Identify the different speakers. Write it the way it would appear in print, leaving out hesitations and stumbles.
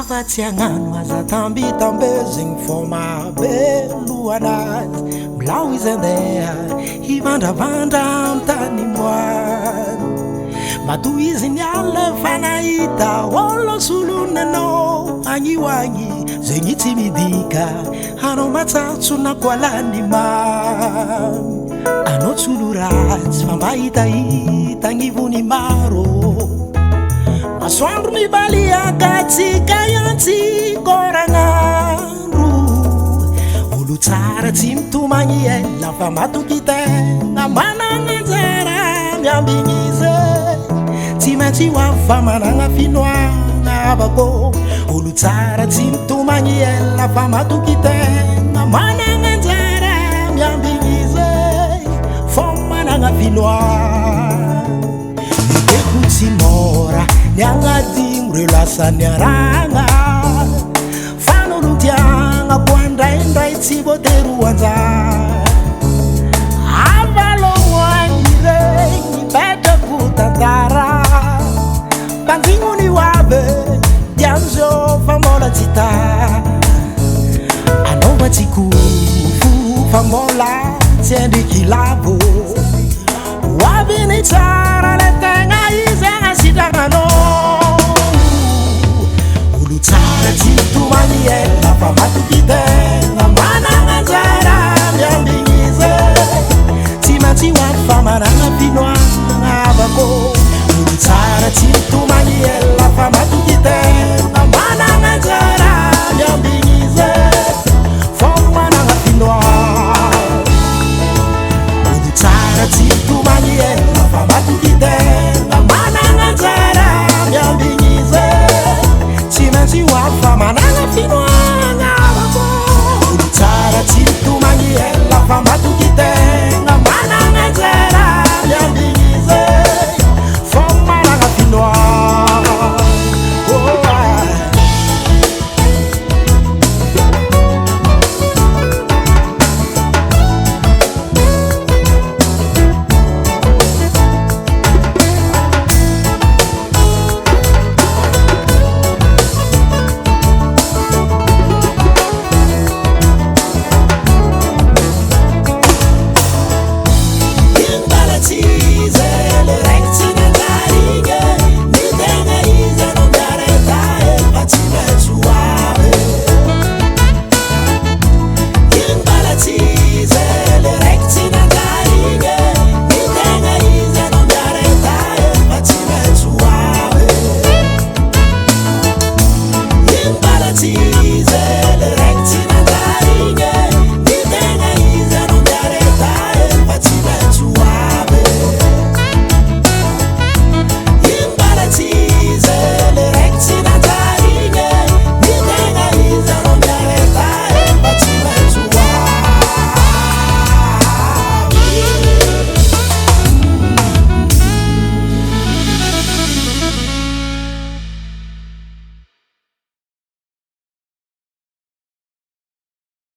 Speaker 1: afa-tsy agnano aza tambitambezigny fô mahabelo anazy milao izy andeha hivandravandra amy tany moany matoa izy niala fa nahita olo solonanao agny hoagny zegny tsy midika anao matsatso na koalany mamy anao tsolo ratsy fa mba hitahita agnivony maro masoandro mibaliaka tsika yantsy koragnandro olo tsara tsy mitomagny ela fa matoky tegna managna anjara miambigny izy tsy maintsy hoafa managna finoagna avako olo tsara tsy mitomagny ela fa matoky tegna managna anjara miambigny izy fô managna finoagna iteko tsy mora niagnadigny reo lasa niaragna fanolotiagna ko andraindray tsy voatery anjara avalognoagny regny mipetrako tantara mpandignony hoabe dian'zao fa mbola tsy ta anaova tsy kofo fa mbola tsy andriky lavo hoaby ny tsara le tegna izy asitragnanao olo tsara tsy mitomagny ela fa matoky tegna managna anjara miambigny izy tsy maintsy hoafa managna finoagna avako olo tsara tsy mitomagny ela fa matoky tegna managna anjara miambigny izy fô managna finoagna olo tsara tsy mitomagny ela fa matoky tegna managna anjara miambigny izy tsy maintsy hoafa managna finoagna avako olo tsara tsy mitomagny ela fa matoky tegna managna anjara miambigny izy fô managna finoagna
Speaker 2: Tinggal